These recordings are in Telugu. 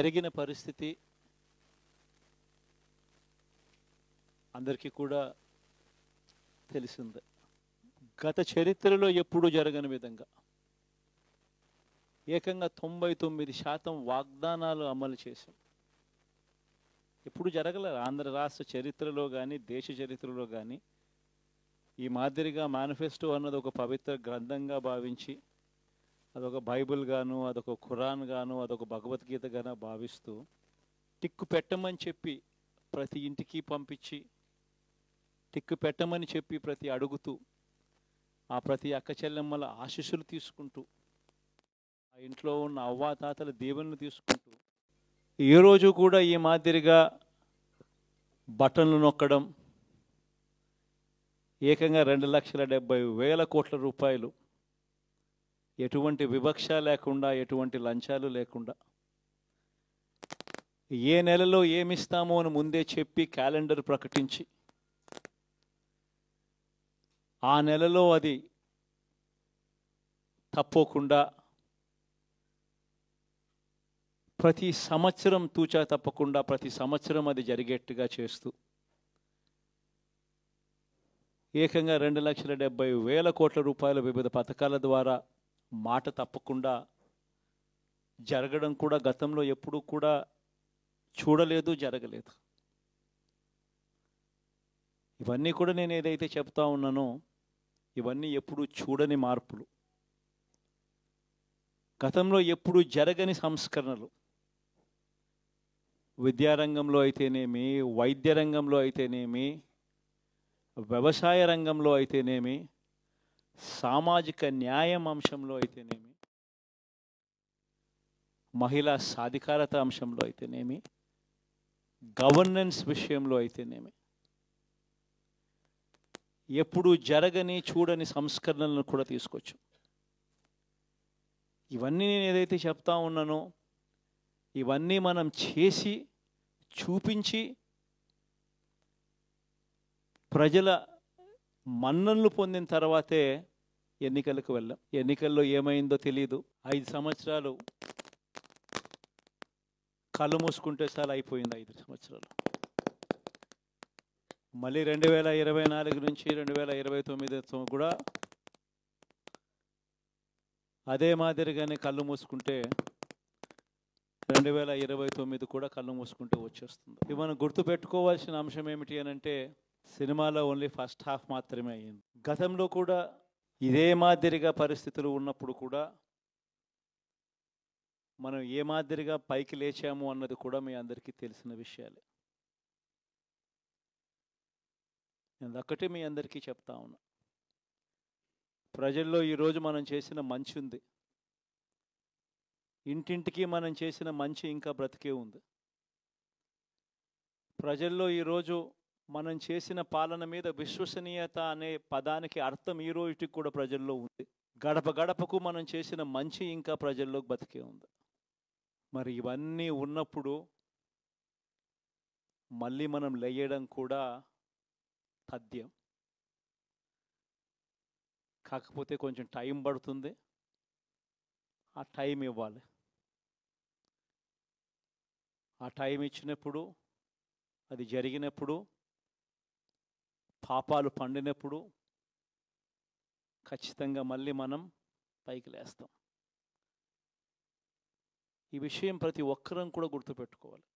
జరిగిన పరిస్థితి అందరికీ కూడా తెలిసిందే. గత చరిత్రలో ఎప్పుడూ జరగని విధంగా ఏకంగా 99% వాగ్దానాలు అమలు చేశాం. ఎప్పుడు జరగలేదు ఆంధ్ర రాష్ట్ర చరిత్రలో కానీ దేశ చరిత్రలో కానీ. ఈ మాదిరిగా మేనిఫెస్టో అన్నది ఒక పవిత్ర గ్రంథంగా భావించి అదొక బైబిల్ గాను, అదొక ఖురాన్ గాను, అదొక భగవద్గీత గాను భావిస్తూ టిక్కు పెట్టమని చెప్పి ప్రతి ఇంటికి పంపించి, టిక్కు పెట్టమని చెప్పి ప్రతి అడుగుతూ, ఆ ప్రతి అక్క చెల్లెమ్మల ఆశీస్సులు తీసుకుంటూ, ఆ ఇంట్లో ఉన్న అవ్వాతాతల దీవెనలు తీసుకుంటూ, ఏ రోజు కూడా ఈ మాదిరిగా బటన్లు నొక్కడం, ఏకంగా 2,70,000 కోట్ల రూపాయలు ఎటువంటి వివక్ష లేకుండా, ఎటువంటి లంచాలు లేకుండా, ఏ నెలలో ఏమిస్తామో అని ముందే చెప్పి క్యాలెండర్ ప్రకటించి ఆ నెలలో అది తప్పకుండా ప్రతి సంవత్సరం తూచా తప్పకుండా ప్రతి సంవత్సరం అది జరిగేట్టుగా చేస్తూ ఏకంగా 2,70,000 కోట్ల రూపాయల వివిధ పథకాల ద్వారా మాట తప్పకుండా జరగడం కూడా గతంలో ఎప్పుడూ కూడా చూడలేదు, జరగలేదు. ఇవన్నీ కూడా నేను ఏదైతే చెప్తా ఉన్నానో ఇవన్నీ ఎప్పుడూ చూడని మార్పులు, గతంలో ఎప్పుడూ జరగని సంస్కరణలు. విద్యారంగంలో అయితేనేమి, వైద్య రంగంలో అయితేనేమి, వ్యవసాయ రంగంలో అయితేనేమి, సామాజిక న్యాయం అంశంలో అయితేనేమి, మహిళా సాధికారత అంశంలో అయితేనేమి, గవర్నెన్స్ విషయంలో అయితేనేమి ఎప్పుడు జరగని చూడని సంస్కరణలను కూడా తీసుకొచ్చు. ఇవన్నీ నేను ఏదైతే చెప్తా ఉన్నానో ఇవన్నీ మనం చేసి చూపించి ప్రజల మన్ననలు పొందిన తర్వాతే ఎన్నికలకు వెళ్ళాం. ఎన్నికల్లో ఏమైందో తెలియదు. 5 సంవత్సరాలు కళ్ళు మూసుకుంటే చాలా అయిపోయింది. 5 సంవత్సరాలు మళ్ళీ 2024 నుంచి 2029 కూడా అదే మాదిరిగానే కళ్ళు మూసుకుంటే 2029 కూడా కళ్ళు మూసుకుంటే వచ్చేస్తుంది. ఇవి మనం గుర్తుపెట్టుకోవాల్సిన అంశం ఏమిటి అని అంటే సినిమాలో ఓన్లీ ఫస్ట్ హాఫ్ మాత్రమే అయ్యింది. గతంలో కూడా ఇదే మాదిరిగా పరిస్థితులు ఉన్నప్పుడు కూడా మనం ఏ మాదిరిగా పైకి లేచాము అన్నది కూడా మీ అందరికీ తెలిసిన విషయాలే. నేను ఒక్కటే మీ అందరికీ చెప్తా ఉన్నా, ప్రజల్లో ఈరోజు మనం చేసిన మంచి ఉంది. ఇంటింటికి మనం చేసిన మంచి ఇంకా బ్రతికే ఉంది. ప్రజల్లో ఈరోజు మనం చేసిన పాలన మీద విశ్వసనీయత అనే పదానికి అర్థం ఈ రోజుకి కూడా ప్రజల్లో ఉంది. గడప గడపకు మనం చేసిన మంచి ఇంకా ప్రజల్లో బతికే ఉంది. మరి ఇవన్నీ ఉన్నప్పుడు మళ్ళీ మనం లేయడం కూడా తథ్యం. కాకపోతే కొంచెం టైం పడుతుంది, ఆ టైం ఇవ్వాలి. ఆ టైం ఇచ్చినప్పుడు, అది జరిగినప్పుడు, పాపాలు పండినప్పుడు ఖచ్చితంగా మళ్ళీ మనం పైకి లేస్తాం. ఈ విషయం ప్రతి ఒక్కరం కూడా గుర్తుపెట్టుకోవాలి.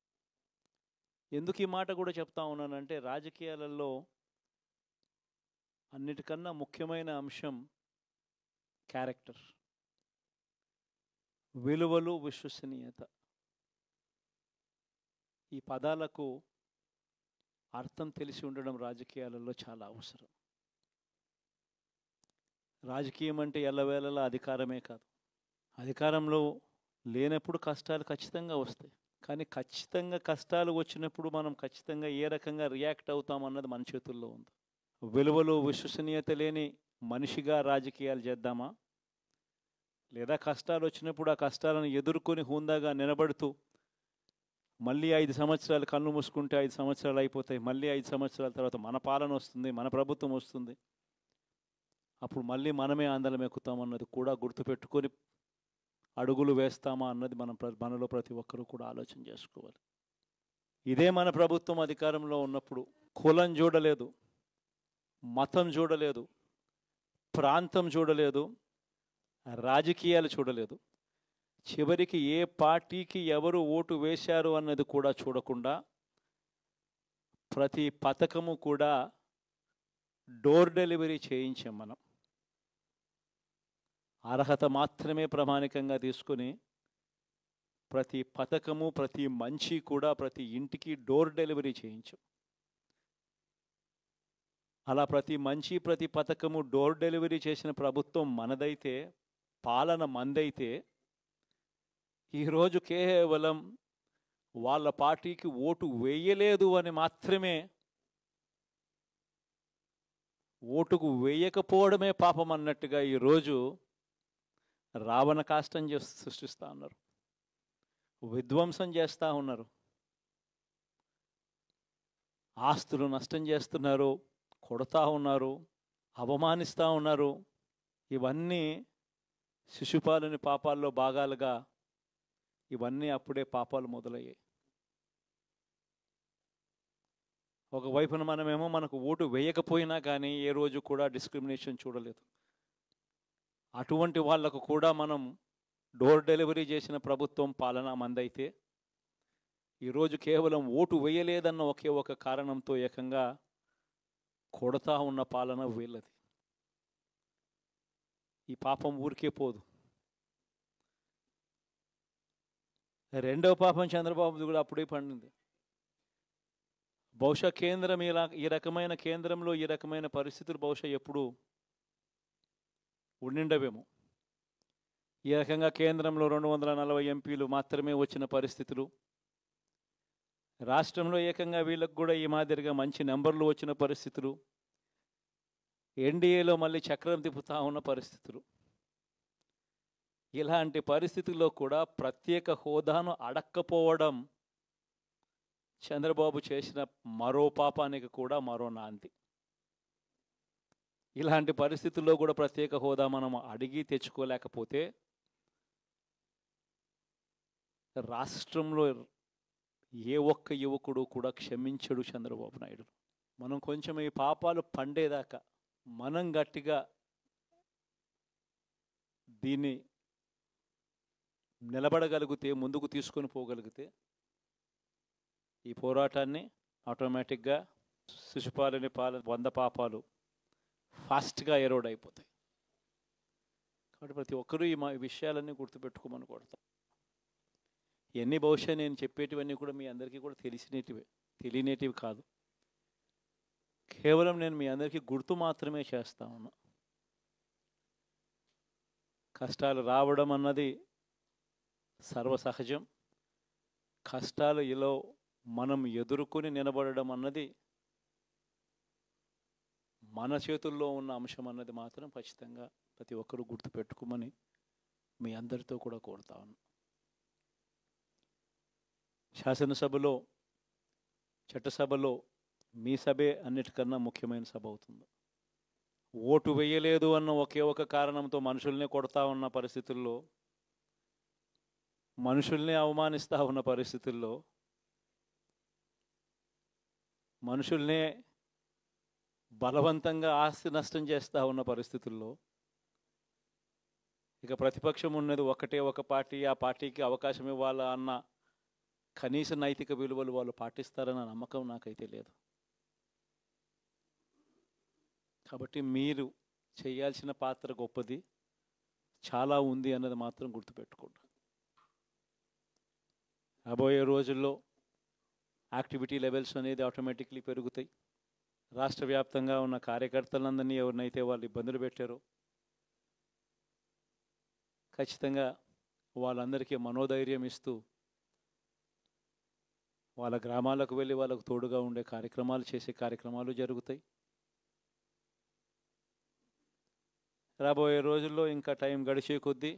ఎందుకు ఈ మాట కూడా చెప్తా ఉన్నానంటే రాజకీయాలలో అన్నిటికన్నా ముఖ్యమైన అంశం క్యారెక్టర్, విలువలు, విశ్వసనీయత. ఈ పదాలకు అర్థం తెలిసి ఉండడం రాజకీయాలలో చాలా అవసరం. రాజకీయం అంటే ఎల్లవేళలా అధికారమే కాదు. అధికారంలో లేనప్పుడు కష్టాలు ఖచ్చితంగా వస్తాయి. కానీ ఖచ్చితంగా కష్టాలు వచ్చినప్పుడు మనం ఖచ్చితంగా ఏ రకంగా రియాక్ట్ అవుతామన్నది మన చేతుల్లో ఉంది. విలువలు, విశ్వసనీయత లేని మనిషిగా రాజకీయాలు చేద్దామా, లేదా కష్టాలు వచ్చినప్పుడు ఆ కష్టాలను ఎదుర్కొని హుందాగా నిలబడుతూ మళ్ళీ 5 సంవత్సరాలు కళ్ళు మూసుకుంటే 5 సంవత్సరాలు అయిపోతాయి, మళ్ళీ 5 సంవత్సరాల తర్వాత మన పాలన వస్తుంది, మన ప్రభుత్వం వస్తుంది, అప్పుడు మళ్ళీ మనమే ఆందోళన ఎక్కుతామన్నది కూడా గుర్తుపెట్టుకొని అడుగులు వేస్తామా అన్నది మనలో ప్రతి ఒక్కరూ కూడా ఆలోచన చేసుకోవాలి. ఇదే మన ప్రభుత్వం అధికారంలో ఉన్నప్పుడు కులం చూడలేదు, మతం చూడలేదు, ప్రాంతం చూడలేదు, రాజకీయాలు చూడలేదు. చివరికి ఏ పార్టీకి ఎవరు ఓటు వేశారు అన్నది కూడా చూడకుండా ప్రతి పథకము కూడా డోర్ డెలివరీ చేయించాం మనం. అర్హత మాత్రమే ప్రామాణికంగా తీసుకుని ప్రతి పథకము, ప్రతి మంచి కూడా ప్రతి ఇంటికి డోర్ డెలివరీ చేయించాం. అలా ప్రతి మంచి, ప్రతి పథకము డోర్ డెలివరీ చేసిన ప్రభుత్వం మనదైతే, పాలన మందైతే, ఈరోజు కేవలం వాళ్ళ పార్టీకి ఓటు వేయలేదు అని మాత్రమే, ఓటుకు వేయకపోవడమే పాపం అన్నట్టుగా ఈరోజు రావణ కాష్టం సృష్టిస్తూ ఉన్నారు, విధ్వంసం చేస్తూ ఉన్నారు, ఆస్తులు నష్టం చేస్తున్నారు, కొడతా ఉన్నారు, అవమానిస్తూ ఉన్నారు. ఇవన్నీ శిశుపాలుని పాపాల్లో భాగాలుగా ఇవన్నీ అప్పుడే పాపాలు మొదలయ్యాయి. ఒకవైపున మనమేమో మనకు ఓటు వేయకపోయినా కానీ ఏ రోజు కూడా డిస్క్రిమినేషన్ చూడలేదు. అటువంటి వాళ్లకు కూడా మనం డోర్ డెలివరీ చేసిన ప్రభుత్వం పాలన మందైతే, ఈరోజు కేవలం ఓటు వేయలేదన్న ఒకే ఒక కారణంతో ఏకంగా కొడతా ఉన్న పాలన వీళ్ళది. ఈ పాపం ఊరికే పోదు. రెండవ పాపం చంద్రబాబుది కూడా అప్పుడే పండింది. బహుశా కేంద్రం ఈ రకమైన కేంద్రంలో ఈ రకమైన పరిస్థితులు బహుశా ఎప్పుడు ఉండిండవేమో. ఈ రకంగా కేంద్రంలో 240 ఎంపీలు మాత్రమే వచ్చిన పరిస్థితులు, రాష్ట్రంలో ఏకంగా వీళ్ళకు కూడా ఈ మాదిరిగా మంచి నెంబర్లు వచ్చిన పరిస్థితులు, ఎన్డీఏలో మళ్ళీ చక్రం తిప్పుతా ఉన్న పరిస్థితులు. ఇలాంటి పరిస్థితుల్లో కూడా ప్రత్యేక హోదాను అడక్కపోవడం చంద్రబాబు చేసిన మరో పాపానికి కూడా మరో నాంది. ఇలాంటి పరిస్థితుల్లో కూడా ప్రత్యేక హోదా మనం అడిగి తెచ్చుకోలేకపోతే రాష్ట్రంలో ఏ ఒక్క యువకుడు కూడా క్షమించడు చంద్రబాబు నాయుడు. మనం కొంచెం ఈ పాపాలు పండేదాకా మనం గట్టిగా దీన్ని నిలబడగలిగితే, ముందుకు తీసుకొని పోగలిగితే ఈ పోరాటాన్ని ఆటోమేటిక్గా శిశుపాలని 100 పాపాలు ఫాస్ట్గా ఎరోడ్ అయిపోతాయి. కాబట్టి ప్రతి ఒక్కరూ ఈ విషయాలన్నీ గుర్తుపెట్టుకోమని కొడతాం. ఇవన్నీ బహుశా నేను చెప్పేటివన్నీ కూడా మీ అందరికీ కూడా తెలియనేటివి కాదు. కేవలం నేను మీ అందరికీ గుర్తు మాత్రమే చేస్తా ఉన్నా. కష్టాలు రావడం అన్నది సర్వసహజం. కష్టాలు ఇలా మనం ఎదుర్కొని నిలబడడం అన్నది మన చేతుల్లో ఉన్న అంశం అన్నది మాత్రం ఖచ్చితంగా ప్రతి ఒక్కరూ గుర్తుపెట్టుకోమని మీ అందరితో కూడా కోరుతా ఉన్నా. శాసనసభలో, చట్టసభలో మీ సభే అన్నిటికన్నా ముఖ్యమైన సభ అవుతుంది. ఓటు వేయలేదు అన్న ఒకే ఒక కారణంతో మనుషుల్ని కొడతా ఉన్న పరిస్థితుల్లో, మనుషుల్ని అవమానిస్తూ ఉన్న పరిస్థితుల్లో, మనుషుల్నే బలవంతంగా ఆస్తి నష్టం చేస్తూ ఉన్న పరిస్థితుల్లో ఇక ప్రతిపక్షం ఉన్నది ఒకటే ఒక పార్టీ, ఆ పార్టీకి అవకాశం ఇవ్వాలా అన్న కనీస నైతిక విలువలు వాళ్ళు పాటిస్తారన్న నమ్మకం నాకైతే లేదు. కాబట్టి మీరు చేయాల్సిన పాత్ర గొప్పది, చాలా ఉంది అన్నది మాత్రం గుర్తుపెట్టుకోండి. రాబోయే రోజుల్లో యాక్టివిటీ లెవెల్స్ అనేది ఆటోమేటిక్లీ పెరుగుతాయి. రాష్ట్ర వ్యాప్తంగా ఉన్న కార్యకర్తలందరినీ ఎవరినైతే వాళ్ళు ఇబ్బందులు పెట్టారో ఖచ్చితంగా వాళ్ళందరికీ మనోధైర్యం ఇస్తూ వాళ్ళ గ్రామాలకు వెళ్ళి వాళ్ళకు తోడుగా ఉండే కార్యక్రమాలు చేసే కార్యక్రమాలు జరుగుతాయి. రాబోయే రోజుల్లో ఇంకా టైం గడిచే కొద్దీ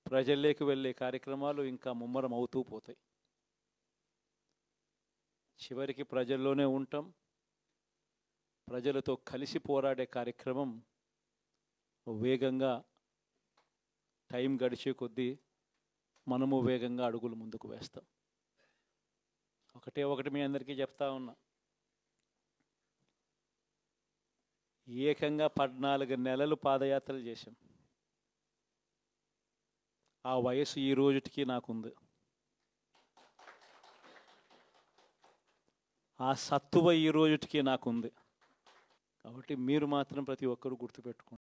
ప్రజల్లోకి వెళ్ళే కార్యక్రమాలు ఇంకా ముమ్మరం అవుతూ పోతాయి. చివరికి ప్రజల్లోనే ఉంటాం. ప్రజలతో కలిసి పోరాడే కార్యక్రమం వేగంగా టైం గడిచే కొద్దీ మనము వేగంగా అడుగులు ముందుకు వేస్తాం. ఒకటి మీ అందరికీ చెప్తా ఉన్నా, ఏకంగా 14 నెలలు పాదయాత్రలు చేశాం. ఆ వయసు ఈ రోజుటికి నాకుంది. ఆ సత్తువ ఈ రోజుటికి నాకుంది. కాబట్టి మీరు మాత్రం ప్రతి ఒక్కరూ గుర్తుపెట్టుకోండి.